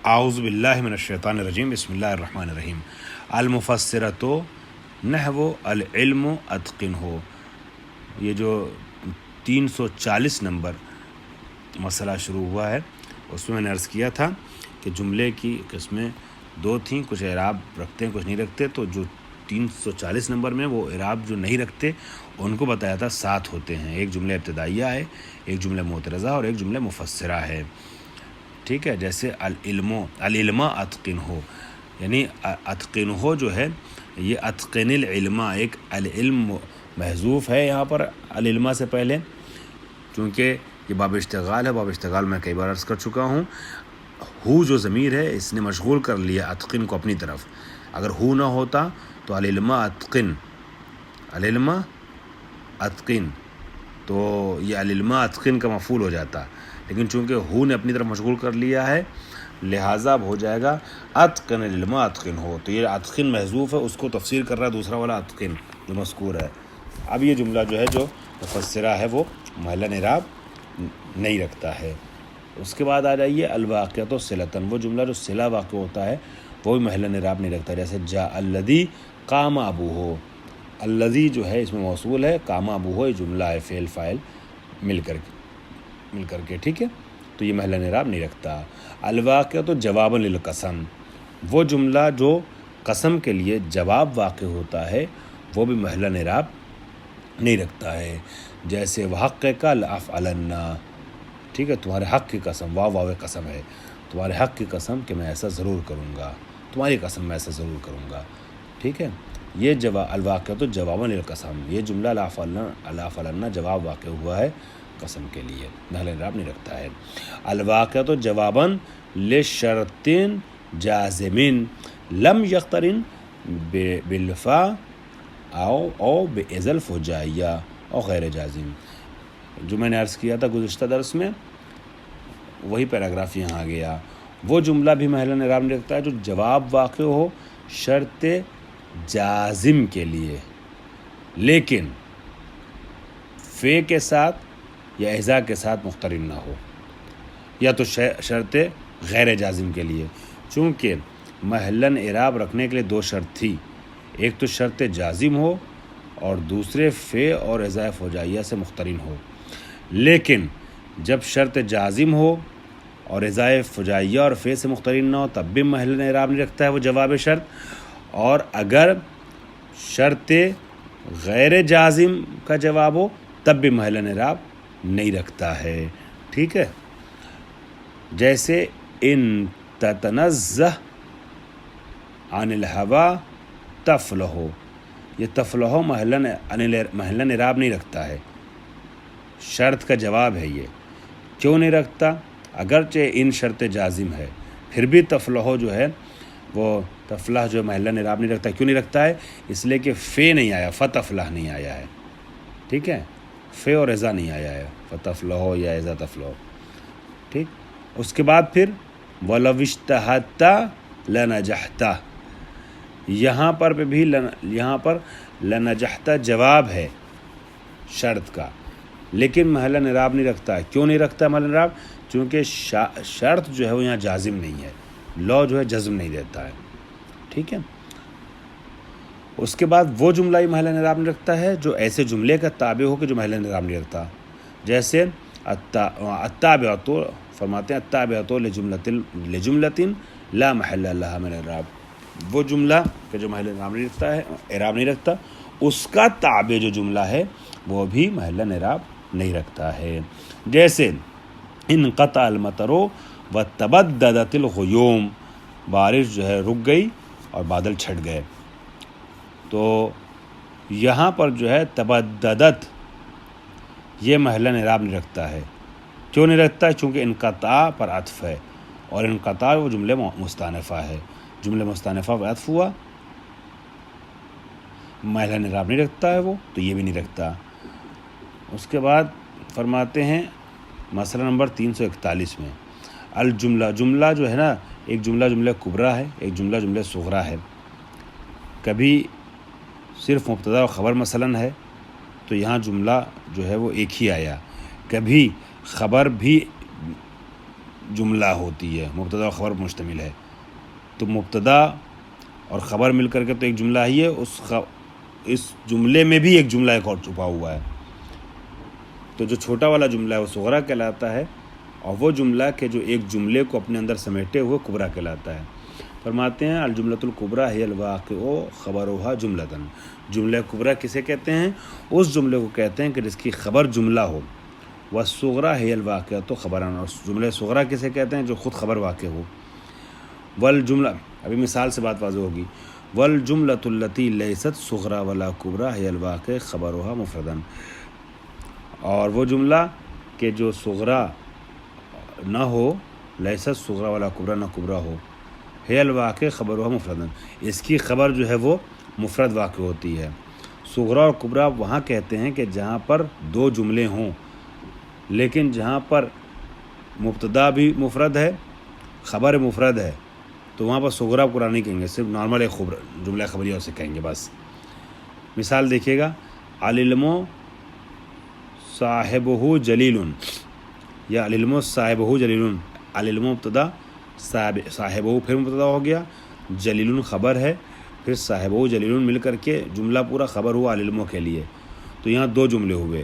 اعوذ باللہ من الشیطان الرجیم، بسم اللہ الرحمن الرحیم۔ المفسرۃ نحو العلم اتقنہ، یہ جو 340 نمبر مسئلہ شروع ہوا ہے اس میں نے عرض کیا تھا کہ جملے کی قسمیں دو تھیں، کچھ اعراب رکھتے ہیں کچھ نہیں رکھتے، تو جو 340 نمبر میں وہ اعراب جو نہیں رکھتے ان کو بتایا تھا 7 ہوتے ہیں۔ ایک جملہ ابتدائیہ ہے، ایک جملہ معترضہ اور ایک جملہ مفسرہ ہے، ٹھیک ہے۔ جیسے العلم اتقنہ، یعنی اتقنہ جو ہے یہ اتقن العلم، ایک العلم محذوف ہے یہاں پر العلم سے پہلے، کیونکہ یہ باب اشتغال ہے۔ باب اشتغال میں کئی بار عرض کر چکا ہوں، ہو جو ضمیر ہے اس نے مشغول کر لیا اتقن کو اپنی طرف۔ اگر ہو نہ ہوتا تو العلم اتقن، العلم اتقن، تو یہ العلم اتقن کا مفعول ہو جاتا، لیکن چونکہ ہو نے اپنی طرف مشغول کر لیا ہے لہٰذا اب ہو جائے گا اتقن العلم اتقن ہو، تو یہ اتقن محذوف ہے، اس کو تفسیر کر رہا ہے دوسرا والا اتقن جو مذکور ہے۔ اب یہ جملہ جو ہے جو مفسرہ ہے وہ محل اعراب نہیں رکھتا ہے۔ اس کے بعد آ جائیے الواقعۃ صلۃً، وہ جملہ جو صلہ واقع ہوتا ہے وہ بھی محل اعراب نہیں رکھتا، جیسے جاء الذی قام ابوہ، الذی جو ہے اس میں موصول ہے، قام ابوہ یہ جملہ ہے، فعل فاعل مل کر کے، ٹھیک ہے، تو یہ محل اعراب نہیں رکھتا۔ الواقعۃ جوابا للقسم، وہ جملہ جو قسم کے لیے جواب واقع ہوتا ہے وہ بھی محل اعراب نہیں رکھتا ہے، جیسے وحقک لأفعلن، ٹھیک ہے، تمہارے حق کی قسم، واو قسم ہے، تمہارے حق کی قسم کہ میں ایسا ضرور کروں گا، تمہاری قسم میں ایسا ضرور کروں گا، ٹھیک ہے۔ یہ الواقعۃ جوابا للقسم، یہ جملہ لأفعلن جواب واقع ہوا ہے قسم کے لیے، محل اعراب نہیں رکھتا ہے۔ الواقعۃ جوابا لشرط جازم لم یقترن بالفا او باذا الفجائیہ او غیر جازم، جو میں نے عرض کیا تھا گزشتہ درس میں وہی پیراگراف یہاں آ گیا۔ وہ جملہ بھی محل اعراب نہیں رکھتا ہے جو جواب واقع ہو شرط جازم کے لیے، لیکن فے کے ساتھ یا اذا کے ساتھ مقترن نہ ہو، یا تو شرط غیر جازم کے لیے، چونکہ محل اعراب رکھنے کے لیے 2 شرط تھی، ایک تو شرط جازم ہو اور دوسرے فے اور اذا فجائیہ سے مقترن ہو، لیکن جب شرط جازم ہو اور اذا فجائیہ اور فے سے مقترن نہ ہو تب بھی محل اعراب نہیں رکھتا ہے وہ جواب شرط، اور اگر شرط غیر جازم کا جواب ہو تب بھی محل اعراب نہیں رکھتا ہے، ٹھیک ہے۔ جیسے ان تتنزہ عن الہوا تفلح، یہ تفلح محل اعراب نہیں رکھتا ہے، شرط کا جواب ہے یہ۔ کیوں نہیں رکھتا؟ اگرچہ ان شرط جازم ہے پھر بھی تفلح جو ہے وہ تفلح جو محل اعراب نہیں رکھتا۔ کیوں نہیں رکھتا ہے؟ اس لیے کہ فے نہیں آیا، فتفلح نہیں آیا ہے، ٹھیک ہے، فے اور اذا نہیں آیا ہے، فتفلح یا اذا تفلح، ٹھیک۔ اس کے بعد پھر وَلَوِ اجْتَهَدْتَ لَنَجَحْتَ، یہاں پر لنجحت جواب ہے شرط کا، لیکن محل اعراب نہیں رکھتا ہے۔ کیوں نہیں رکھتا محل اعراب؟ چونکہ شرط جو ہے وہ یہاں جازم نہیں ہے، لا جو ہے جزم نہیں دیتا ہے، ٹھیک ہے۔ اس کے بعد وہ جملہ ہی محل اعراب نہیں رکھتا ہے جو ایسے جملے کا تابع ہو کہ جو محل اعراب نہیں رکھتا، جیسے التابعۃ، فرماتے ہیں التابعۃ لجملۃ لا محل لها من الاعراب، وہ جملہ کہ جو محل اعراب نہیں رکھتا اس کا تابع جو جملہ ہے وہ بھی محل اعراب نہیں رکھتا ہے، جیسے انقطع المطر وتبددت الغیوم، بارش جو ہے رک گئی اور بادل چھٹ گئے، تو یہاں پر جو ہے تبددت یہ محل اعراب نہیں رکھتا ہے۔ کیوں نہیں رکھتا ہے؟ چونکہ انقطاع پر عطف ہے، اور انقطاع وہ جملے مستانفہ ہے، جملے مستانفہ پر عطف ہوا، محل اعراب نہیں رکھتا ہے وہ، تو یہ بھی نہیں رکھتا۔ اس کے بعد فرماتے ہیں مسئلہ نمبر 341 میں الجملہ، جملہ جو ہے نا، ایک جملہ کبریٰ ہے، ایک جملہ صغریٰ ہے، کبھی صرف مبتدا و خبر مثلا ہے تو یہاں جملہ جو ہے وہ ایک ہی آیا، کبھی خبر بھی جملہ ہوتی ہے، مبتدا اور خبر پر مشتمل ہے. تو مبتدا اور خبر مل کر کے تو ایک جملہ ہی ہے، اس جملے میں بھی ایک جملہ ایک اور چھپا ہوا ہے. تو جو چھوٹا والا جملہ ہے وہ صغرا کہلاتا ہے، اور وہ جملہ کہ جو ایک جملے کو اپنے اندر سمیٹے ہوئے کبرا کہلاتا ہے. فرماتے ہیں الجملۃ الکبریٰ ہی الواقع خبرها جملۃً. جملہ کبریٰ کسے کہتے ہیں؟ اس جملے کو کہتے ہیں کہ جس کی خبر جملہ ہو. والصغریٰ ہی الواقعۃ خبراً. اور جملہ صغریٰ کسے کہتے ہیں؟ جو خود خبر واقع ہو. والجملہ، ابھی مثال سے بات واضح ہوگی. والجملۃ التی لیست صغریٰ ولا کبریٰ ہی الواقع خبرها مفرداً. اور وہ جملہ کہ جو صغریٰ نہ ہو، لیست صغریٰ ولا کبریٰ، نہ کبریٰ ہو، ہے الواقع خبرها مفرداً، اس کی خبر جو ہے وہ مفرد واقع ہوتی ہے. صغریٰ اور کبریٰ وہاں کہتے ہیں کہ جہاں پر دو جملے ہوں، لیکن جہاں پر مبتدا بھی مفرد ہے، خبر مفرد ہے، تو وہاں پر صغریٰ کبریٰ نہیں کہیں گے، صرف نارمل ایک جملہ خبریہ اسے کہیں گے بس. مثال دیکھیے گا، العلم صاحبہ جلیل، یا العلم صاحبہ جلیل. العلم مبتدا، صاحبہ پھر مبتدا ہو گیا، جلیل خبر ہے، پھر صاحبہ جلیل مل کر کے جملہ پورا خبر ہوا العلم کے لیے. تو یہاں دو جملے ہوئے.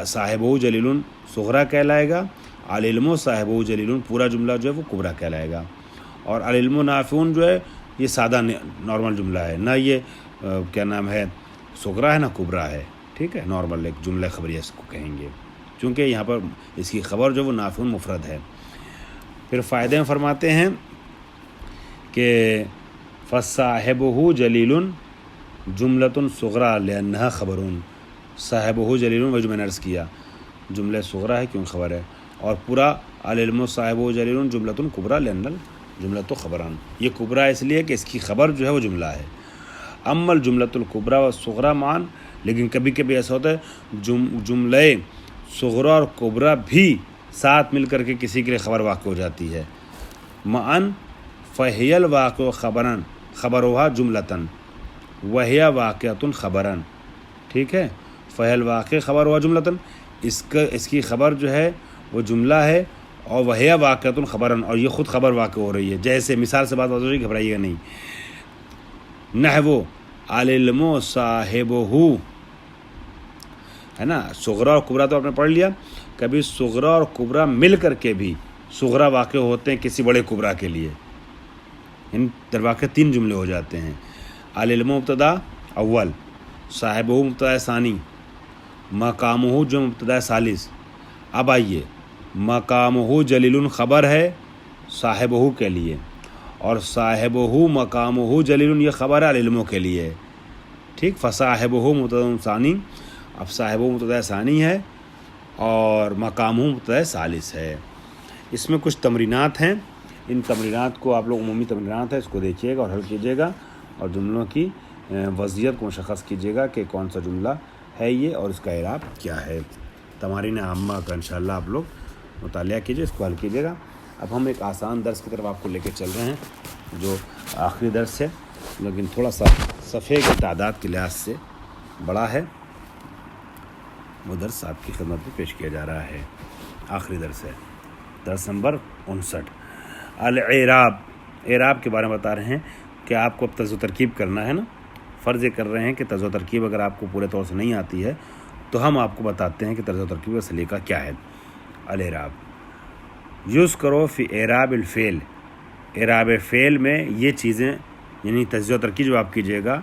صاحبہ جلیل صغریٰ کہلائے گا، العلم صاحبہ جلیل پورا جملہ جو ہے وہ کبریٰ کہلائے گا. اور العلم نافع جو ہے یہ سادہ نارمل جملہ ہے، نہ یہ کیا نام ہے صغریٰ ہے نہ کبریٰ ہے. ٹھیک ہے، نارمل ایک جملہ خبریہ اس کو کہیں گے، چونکہ یہاں پر اس کی خبر جو وہ نافع مفرد ہے. پھر فائدے میں فرماتے ہیں کہ فصاحبہ جلیل جملۃ صغریٰ لأنہا خبر. صاحبہ جلیل وہ جو میں نے عرض کیا جملہ صغریٰ ہے کیوں خبر ہے، اور پورا العلم صاحبہ جلیل جملۃ کبریٰ لأن الجملۃ خبران. یہ کبریٰ اس لیے کہ اس کی خبر جو ہے وہ جملہ ہے. اما الجملۃ الکبریٰ والصغریٰ معاً، لیکن کبھی کبھی ایسا ہوتا ہے جملے صغریٰ اور کبریٰ بھی ساتھ مل کر کے کسی کے لیے خبر واقع ہو جاتی ہے. معاً فہی الواقع خبراً خبرها جملتاً وہی واقعۃ خبراً. ٹھیک ہے، فہی الواقع خبرها جملتاً، اس کی خبر جو ہے وہ جملہ ہے، اور وہی واقعۃ خبراً، اور یہ خود خبر واقع ہو رہی ہے. جیسے مثال سے بات ہوئی، گھبرائیے گا نہیں. نحو العلم صاحبہ، ہے نا، صغریٰ اور کبریٰ تو آپ نے پڑھ لیا. کبھی صغریٰ اور کبریٰ مل کر کے بھی صغریٰ واقع ہوتے ہیں کسی بڑے کبریٰ کے لیے. ان در واقع تین جملے ہو جاتے ہیں. العلم مبتدا اول، صاحبہ مبتدا ثانی، مقامہ جو مبتدا ثالث. اب آئیے، مقامہ جلیل خبر ہے صاحبہ کے لیے، اور صاحبہ مقامہ جلیل یہ خبر ہے العلم کے لیے. ٹھیک، فصاحبہ مبتدا ثانی، اب صاحبہ مبتدا ثانی ہے اور مقامہ مبتدا ثالث ہے. اس میں کچھ تمرینات ہیں، ان تمرینات کو آپ لوگ عمومی تمرینات ہے، اس کو دیکھیے گا اور حل کیجیے گا، اور جملوں کی وضعیت کو مشخص کیجیے گا کہ کون سا جملہ ہے یہ اور اس کا اعراب کیا ہے. تمارین عامہ کا انشاءاللہ آپ لوگ مطالعہ کیجیے، اس کو حل کیجیے گا. اب ہم ایک آسان درس کی طرف آپ کو لے کے چل رہے ہیں، جو آخری درس ہے، لیکن تھوڑا سا صفحے کی تعداد کے لحاظ سے بڑا ہے. وہ درس آپ کی خدمت میں پیش کیا جا رہا ہے. آخری درس ہے، درس نمبر 59. الاعراب، اعراب کے بارے میں بتا رہے ہیں کہ آپ کو اب طرز و ترکیب کرنا ہے نا. فرض یہ کر رہے ہیں کہ طرز و ترکیب اگر آپ کو پورے طور سے نہیں آتی ہے تو ہم آپ کو بتاتے ہیں کہ طرز و ترکیب کا سلیقہ کیا ہے. الاعراب یوز کرو فی اعراب الفعل. اعراب فعل میں یہ چیزیں، یعنی طرز و ترکیب جو آپ کیجیے گا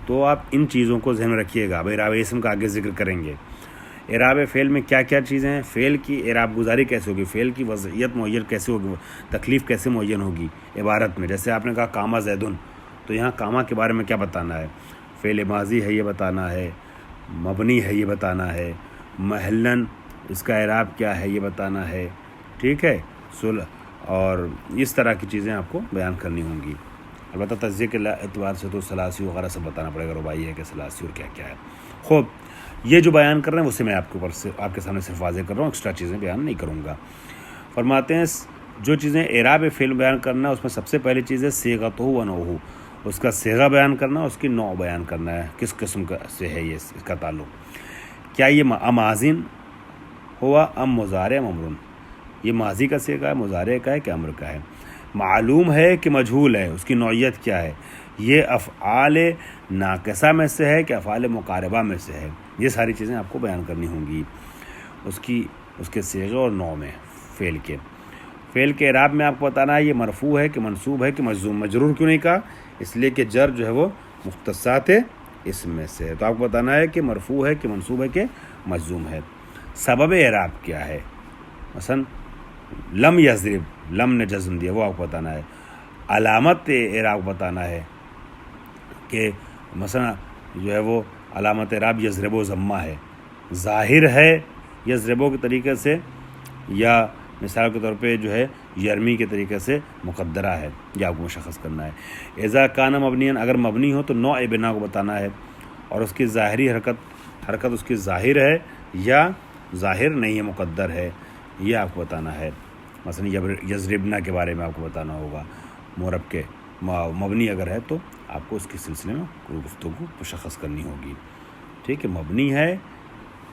تو آپ ان چیزوں کو ذہن میں رکھیے گا. اب اعراب اسم کا آگے ذکر کریں گے. اعراب فعل میں کیا کیا چیزیں ہیں، فعل کی اعراب گزاری کیسے ہوگی، فعل کی وضعیت معین کیسے ہوگی، تکلیف کیسے معین ہوگی عبارت میں. جیسے آپ نے کہا قامہ زیدن، تو یہاں قامہ کے بارے میں کیا بتانا ہے، فعل ماضی ہے یہ بتانا ہے، مبنی ہے یہ بتانا ہے، محلن اس کا اعراب کیا ہے یہ بتانا ہے. ٹھیک ہے، اور اس طرح کی چیزیں آپ کو بیان کرنی ہوں گی. البتہ تجزیے کے اعتبار سے تو ثلاثی وغیرہ سب بتانا پڑے گا، رباعی ہے کہ ثلاثی اور کیا کیا ہے. خوب، یہ جو بیان کر رہے ہیں اسے میں آپ کے اوپر سے آپ کے سامنے صرف واضح کر رہا ہوں، ایکسٹرا چیزیں بیان نہیں کروں گا. فرماتے ہیں جو چیزیں اعراب فعل بیان کرنا ہے اس میں سب سے پہلی چیز ہے صیغتہ و نوعہ، اس کا صیغہ بیان کرنا ہے، اس کی نوع بیان کرنا ہے، کس قسم کا سے ہے یہ اس کا تعلق. کیا یہ ماضین ہوا ام مضارع ام امر، یہ ماضی کا صیغہ ہے، مضارع کا ہے کہ امر کا ہے، معلوم ہے کہ مجہول ہے، اس کی نوعیت کیا ہے، یہ افعال ناقصہ میں سے ہے کہ افعال مقاربہ میں سے ہے، یہ ساری چیزیں آپ کو بیان کرنی ہوں گی اس کے صیغے اور نوع میں فعل کے اعراب میں آپ کو بتانا ہے یہ مرفوع ہے کہ منصوب ہے کہ مجزوم۔ مجرور کیوں نہیں کہا؟ اس لیے کہ جر جو ہے وہ مختصات اسم میں سے ہے، تو آپ کو بتانا ہے کہ مرفوع ہے کہ منصوب ہے کہ مجزوم ہے۔ سبب اعراب کیا ہے؟ مثلا لم یضرب، لم نے جزم دیا، وہ آپ کو بتانا ہے۔ علامت اعراب بتانا ہے کہ مثلا جو ہے وہ علامت اعراب یضرب و ضمہ ہے، ظاہر ہے یضربو کے طریقے سے، یا مثال کے طور پہ جو ہے یرمی کے طریقے سے مقدرہ ہے، یہ آپ کو مشخص کرنا ہے۔ اذا کان مبنیا، اگر مبنی ہو تو نوع بنا کو بتانا ہے، اور اس کی ظاہری حرکت اس کی ظاہر ہے یا ظاہر نہیں ہے، مقدر ہے، یہ آپ کو بتانا ہے۔ مثلا یضربنا کے بارے میں آپ کو بتانا ہوگا، معرب کے مبنی اگر ہے تو آپ کو اس کے سلسلے میں کوئی گفتگو مشخص کرنی ہوگی، ٹھیک ہے۔ مبنی ہے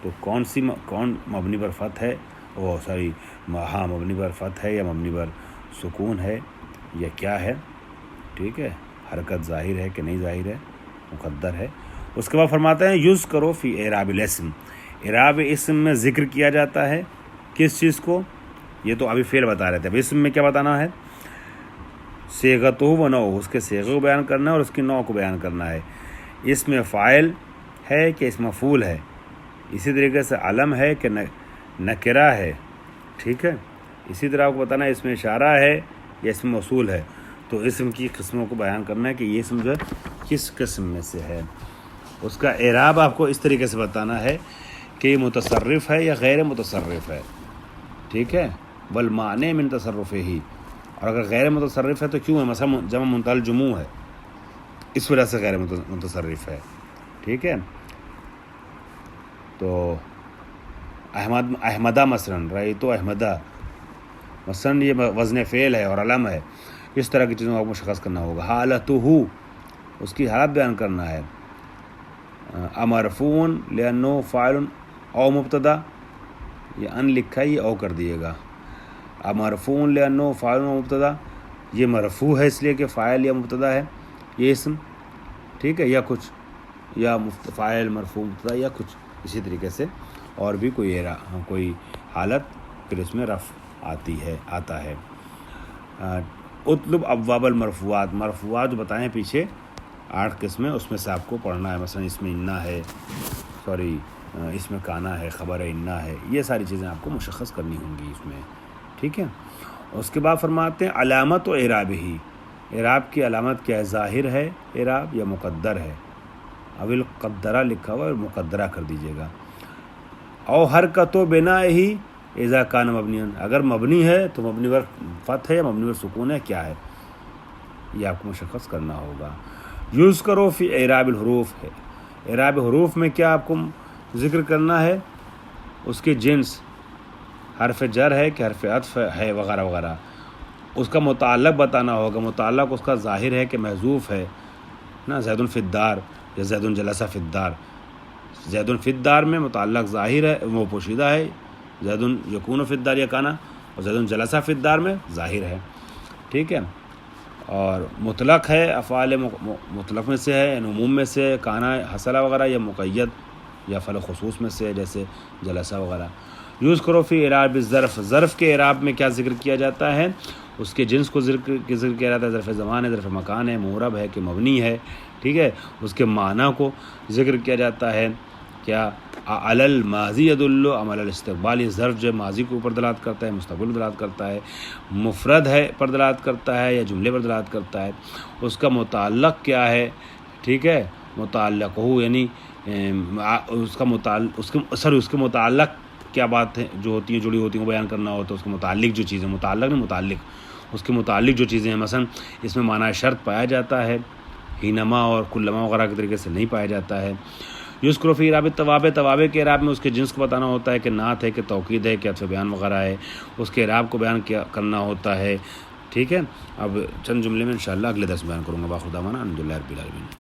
تو کون مبنی پر فتح ہے، مبنی پر فتح ہے یا مبنی پر سکون ہے یا کیا ہے، ٹھیک ہے، حرکت ظاہر ہے کہ نہیں ظاہر ہے، مقدر ہے۔ اس کے بعد فرماتے ہیں یوز کرو فی اعراب الاسم، اعراب اسم میں ذکر کیا جاتا ہے کس چیز کو؟ یہ تو ابھی فعل بتا رہے تھے، اب اسم میں کیا بتانا ہے؟ صیغتہ و نوع، اس کے صیغے کو بیان کرنا ہے اور اس کی نوع کو بیان کرنا ہے۔ اس میں فاعل ہے کہ اس مفعول ہے، اسی طریقے سے علم ہے کہ نکرہ ہے، ٹھیک ہے۔ اسی طرح آپ کو بتانا ہے اس میں اشارہ ہے یا اس میں موصول ہے، تو اسم کی قسموں کو بیان کرنا ہے کہ یہ اسم جو ہے کس قسم میں سے ہے۔ اس کا اعراب آپ کو اس طریقے سے بتانا ہے کہ یہ متصرف ہے یا غیر متصرف ہے، ٹھیک ہے، والمعنی من تصرف ہی، اور اگر غیر متصرف ہے تو کیوں ہے؟ مثلا جمع منتہی الجموع ہے، اس وجہ سے غیر متصرف ہے، ٹھیک ہے۔ تو احمدہ مثلا، رأیت احمدہ مثلا، یہ وزن فعل ہے اور علم ہے، اس طرح کی چیزوں کو مشخص کرنا ہوگا۔ حالتہ، اس کی حالت بیان کرنا ہے۔ امرفوع لأنه فاعل او مبتدا، یہ ان لکھا ہے، یہ او کر دیے گا۔ امرفوع لأنه فاعل او مبتدا، یہ مرفوع ہے اس لیے کہ فاعل یا مبتدا ہے یہ اسم، ٹھیک ہے، یا کچھ، یا فاعل مرفوع مبتدا یا کچھ اسی طریقے سے، اور بھی کوئی حالت پھر اس میں رفع آتا ہے۔ اطلب ابواب المرفوعات، مرفوعات جو بتائیں پیچھے 8 قسمیں، اس میں سے آپ کو پڑھنا ہے۔ مثلا اس میں انا ہے، اس میں کانا ہے، خبر انا ہے، یہ ساری چیزیں آپ کو مشخص کرنی ہوں گی اس میں، ٹھیک ہے۔ اس کے بعد فرماتے ہیں علامت و اعراب ہی، اعراب کی علامت کیا ہے؟ ظاہر ہے اعراب یا مقدر ہے؟ اول قدرہ لکھا ہوا ہے، مقدرہ کر دیجیے گا۔ او حرکت و بنا ہی اذا کان مبنیا، اگر مبنی ہے تو مبنی پر فتح ہے یا مبنی پر سکون ہے، کیا ہے، یہ آپ کو مشخص کرنا ہوگا۔ یوز کرو فی اعراب الحروف ہے، اعراب حروف میں کیا آپ کو ذکر کرنا ہے؟ اس کے جنس، حرف جر ہے کہ حرف عطف ہے، وغیرہ وغیرہ۔ اس کا متعلق بتانا ہوگا، متعلق اس کا ظاہر ہے کہ محذوف ہے نا، زید فی الدار یا زید جلس فی الدار۔ زید فی الدار میں متعلق ظاہر ہے، وہ پوشیدہ ہے، زید یکون فی الدار یا کانا، اور زید جلس فی الدار میں ظاہر ہے، ٹھیک ہے۔ اور مطلق ہے، افعال مطلق میں سے ہے، یعنی عموم میں سے، کانا حصلہ وغیرہ، یا مقید یا فعل خصوص میں سے جیسے جلسہ وغیرہ۔ یوز کرو فی اعراب الظرف، ظرف کے اعراب میں کیا ذکر کیا جاتا ہے؟ اس کے جنس کو ذکر کیا جاتا ہے، ظرف زمان ہے، ظرف مکان ہے، معرب ہے کہ مبنی ہے، ٹھیک ہے۔ اس کے معنی کو ذکر کیا جاتا ہے، کیا علی الماضی یدل ام علی الاستقبال، یہ ظرف جو ماضی کے اوپر دلالت کرتا ہے، مستقبل پر دلالت کرتا ہے، مفرد ہے پر دلالت کرتا ہے یا جملے پر دلالت کرتا ہے، اس کا متعلق کیا ہے، ٹھیک ہے، متعلق ہو یعنی اس کے متعلق کیا بات ہے جو ہوتی ہیں، جڑی ہوتی ہیں، وہ بیان کرنا ہوتا ہے۔ اس کے متعلق جو چیزیں، متعلق نہیں متعلق، اس کے متعلق جو چیزیں ہیں، مثلا اس میں معنی شرط پایا جاتا ہے، ہینما اور کلما وغیرہ کے طریقے سے نہیں پایا جاتا ہے۔ یوز کرو فی اعراب التوابع، توابع کے اعراب میں اس کے جنس کو بتانا ہوتا ہے کہ نعت ہے کہ توکید ہے کہ عطف بیان وغیرہ ہے، اس کے اعراب کو بیان کرنا ہوتا ہے، ٹھیک ہے۔ اب چند جملے میں انشاءاللہ اگلے درس میں بیان کروں گا۔ باخر دعوانا الحمدللہ رب العالمین۔